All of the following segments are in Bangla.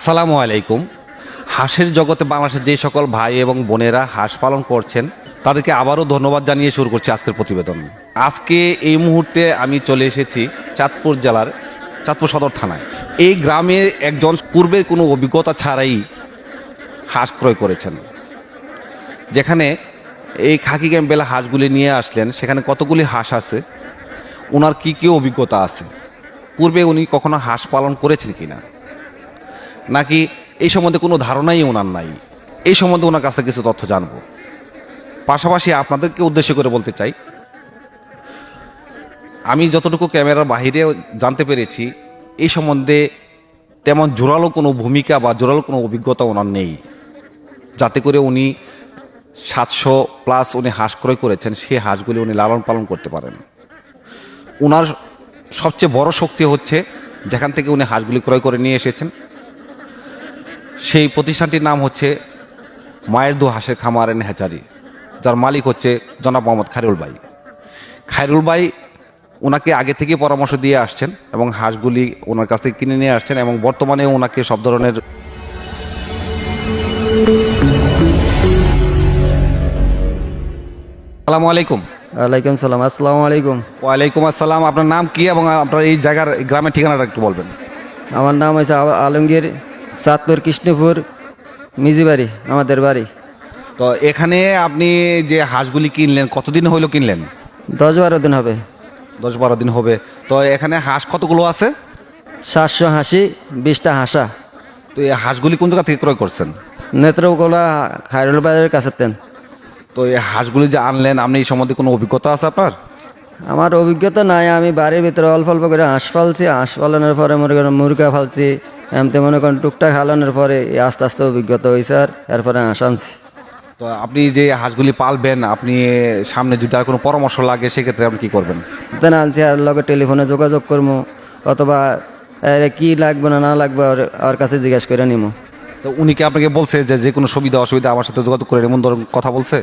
আসসালামু আলাইকুম। হাঁসের জগতে বাংলাদেশের যে সকল ভাই এবং বোনেরা হাঁস পালন করছেন তাদেরকে আবারও ধন্যবাদ জানিয়ে শুরু করছি আজকের প্রতিবেদন। আজকে এই মুহূর্তে আমি চলে এসেছি চাঁদপুর জেলার চাঁদপুর সদর থানায়। এই গ্রামের একজন পূর্বের কোনো অভিজ্ঞতা ছাড়াই হাঁস ক্রয় করেছেন। যেখানে এই খাকি ক্যাম্পবেলা হাঁসগুলি নিয়ে আসলেন, সেখানে কতগুলি হাঁস আছে, ওনার কী কী অভিজ্ঞতা আছে, পূর্বে উনি কখনো হাঁস পালন করেছেন কিনা, নাকি এই সম্বন্ধে কোনো ধারণাই ওনার নাই, এই সম্বন্ধে ওনার কাছে কিছু তথ্য জানব। পাশাপাশি আপনাদেরকে উদ্দেশ্য করে বলতে চাই, আমি যতটুকু ক্যামেরার বাহিরে জানতে পেরেছি এই সম্বন্ধে তেমন জোরালো কোনো ভূমিকা বা জোরালো কোনো অভিজ্ঞতা ওনার নেই, যাতে করে উনি 700+ উনি হাঁস ক্রয় করেছেন, সেই হাঁসগুলি উনি লালন পালন করতে পারেন। ওনার সবচেয়ে বড় শক্তি হচ্ছে যেখান থেকে উনি হাঁসগুলি ক্রয় করে নিয়ে এসেছেন, সেই প্রতিষ্ঠানটির নাম হচ্ছে মায়ের দু হাঁসের খামার এন্ড হ্যাচারি, যার মালিক হচ্ছে জনাব মোহাম্মদ খায়রুল ভাই। খায়রুল ভাই ওনাকে আগে থেকে পরামর্শ দিয়ে আসছেন এবং হাঁসগুলি ওনার কাছ থেকে কিনে নিয়ে আসছেন, এবং বর্তমানে ওনাকে সব ধরনের আসসালামু আলাইকুম। ওয়ালাইকুম সালাম। আসসালামু আলাইকুম। ওয়ালাইকুম আসসালাম। আপনার নাম কি এবং আপনার এই জায়গার গ্রামের ঠিকানাটা একটু বলবেন? আমার নাম হয়েছে আলমগীর, চাঁদপুর কৃষ্ণপুর মিজিবাড়ি আমাদের বাড়ি। তো এখানে আপনি যে হাঁসগুলি কিনলেন কতদিন হইলো কিনলেন? 10-12 দিন হবে। 10-12 দিন হবে। তো এখানে হাঁস কতগুলো আছে? 700 হাসি, 20টা হাঁসা। তো এই হাঁসগুলি কোন জায়গা থেকে ক্রয় করছেন? নেত্রকোলা খায়রুল বাজারের কাছে তেন। তো এই হাঁসগুলি যে আনলেন, আপনি এই সম্বন্ধে কোনো অভিজ্ঞতা আছে আপনার? আমার অভিজ্ঞতা নাই, আমি বাড়ির ভিতরে অল্প অল্প করে হাঁস পালছি, হাঁস পালনের পরে মনে করেন মুরগা ফালছি, এমতে মনে করেন টুকটাক হালানোর পরে আস্তে আস্তে অভিজ্ঞতা হয়েছে, আর এরপরে হাঁস আনছি। তো আপনি যে হাঁসগুলি পালবেন, আপনি সামনে যদি আর কোনো পরামর্শ লাগে সেক্ষেত্রে আপনি কী করবেন? তেন আনছি, আর লগে টেলিফোনে যোগাযোগ করবো, অথবা কি লাগবে না লাগবে ওর কাছে জিজ্ঞাসা করে নিবো। তো উনি কি আপনাকে বলছে যে যে কোনো সুবিধা অসুবিধা আমার সাথে যোগাযোগ করে এমন ধরনের কথা বলছে?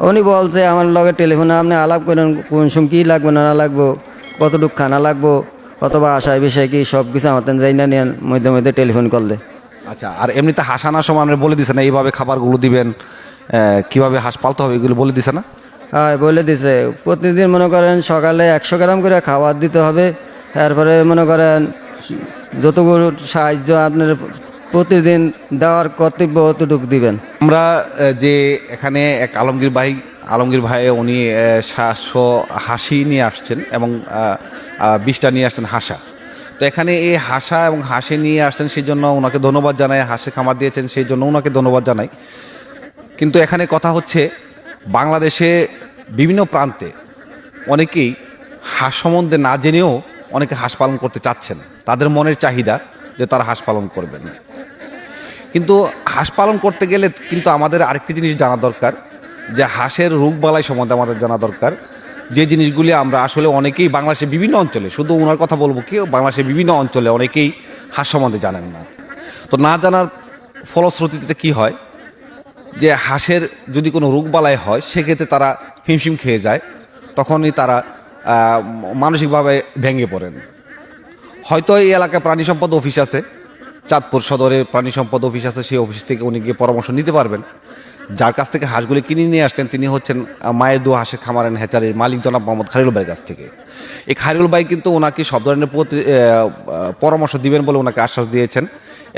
উনি বলছে আমার লগে টেলিফোনে আপনি আলাপ করেন, কোন সময় কী লাগবে না লাগবো, কতটুকু খানা লাগবো, অথবা আশায় বিষয় কি সব কিছু আমার যাই না নিয়ে মধ্যে মধ্যে টেলিফোন করলে। আচ্ছা, আর এমনিতে হাঁস আনার সময় আপনি বলে দিছে না এইভাবে খাবারগুলো দিবেন, কীভাবে হাঁস পালতে হবে এগুলো বলে দিছে না? হ্যাঁ, বলে দিছে প্রতিদিন মনে করেন সকালে 100 গ্রাম করে খাবার দিতে হবে, তারপরে মনে করেন যতগুলো সাহায্য আপনার প্রতিদিন দেওয়ার কর্তব্য অতটুকু দিবেন। আমরা যে এখানে এক আলমগীর ভাই উনি 700 হাঁসি নিয়ে আসছেন এবং 20টা নিয়ে আসছেন হাঁসা। তো এখানে এই হাঁসা এবং হাঁসে নিয়ে আসছেন, সেই জন্য ওনাকে ধন্যবাদ জানাই। হাঁসে খামার দিয়েছেন সেই জন্য ওনাকে ধন্যবাদ জানাই। কিন্তু এখানে কথা হচ্ছে, বাংলাদেশে বিভিন্ন প্রান্তে অনেকেই হাঁস সম্বন্ধে না জেনেও অনেকে হাঁস পালন করতে চাচ্ছেন, তাদের মনের চাহিদা যে তারা হাঁস পালন করবেন। কিন্তু হাঁস পালন করতে গেলে কিন্তু আমাদের আরেকটি জিনিস জানা দরকার, যে হাঁসের রোগবালাই সম্বন্ধে আমাদের জানা দরকার, যে জিনিসগুলি আমরা আসলে অনেকেই বাংলাদেশের বিভিন্ন অঞ্চলে, শুধু ওনার কথা বলবো কি, বাংলাদেশের বিভিন্ন অঞ্চলে অনেকেই হাঁস সম্বন্ধে জানেন না। তো না জানার ফলশ্রুতিতে কি হয়, যে হাঁসের যদি কোনো রোগবালাই হয় সেক্ষেত্রে তারা হিমশিম খেয়ে যায়, তখনই তারা মানসিকভাবে ভেঙে পড়েন। হয়তো এই এলাকায় প্রাণী সম্পদ অফিস আছে, চাঁদপুর সদরে প্রাণী সম্পদ অফিস আছে, সেই অফিস থেকে উনি গিয়ে পরামর্শ নিতে পারবেন। যার কাছ থেকে হাঁসগুলি কিনে নিয়ে আসতেন তিনি হচ্ছেন মায়ের দু হাঁসের খামার এন্ড হ্যাচারির মালিক জনাব মোহাম্মদ খায়রুল ভাইয়ের কাছ থেকে। এই খায়রুল ভাই কিন্তু ওনাকে সব ধরনের পরামর্শ দিবেন বলে ওনাকে আশ্বাস দিয়েছেন,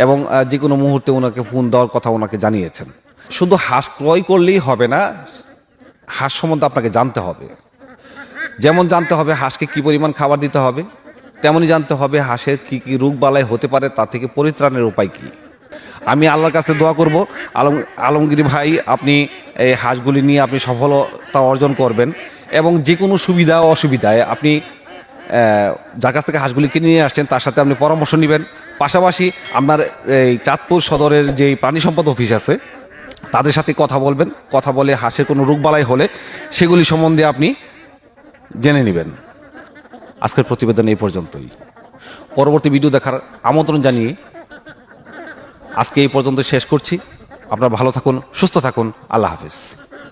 এবং যে কোনো মুহূর্তে ওনাকে ফোন দেওয়ার কথা ওনাকে জানিয়েছেন। শুধু হাঁস ক্রয় করলেই হবে না, হাঁস সম্বন্ধে আপনাকে জানতে হবে। যেমন জানতে হবে হাঁসকে কী পরিমাণ খাবার দিতে হবে, তেমনই জানতে হবে হাঁসের কী কী রোগবালাই হতে পারে, তা থেকে পরিত্রাণের উপায় কী। আমি আল্লাহর কাছে দোয়া করব আলমগীর ভাই, আপনি এই হাঁসগুলি নিয়ে আপনি সফলতা অর্জন করবেন, এবং যে কোনো সুবিধা অসুবিধায় আপনি যার কাছ থেকে হাঁসগুলি কিনে নিয়ে আসছেন তার সাথে আপনি পরামর্শ নেবেন। পাশাপাশি আপনার এই চাঁদপুর সদরের যে প্রাণী সম্পদ অফিস আছে তাদের সাথে কথা বলবেন, কথা বলে হাঁসের কোনো রোগবালাই হলে সেগুলি সম্বন্ধে আপনি জেনে নেবেন। আজকের প্রতিবেদন এই পর্যন্তই। পরবর্তী ভিডিও দেখার আমন্ত্রণ জানিয়ে আজকে এই পর্যন্ত শেষ করছি। আপনারা ভালো থাকুন, সুস্থ থাকুন। আল্লাহ হাফেজ।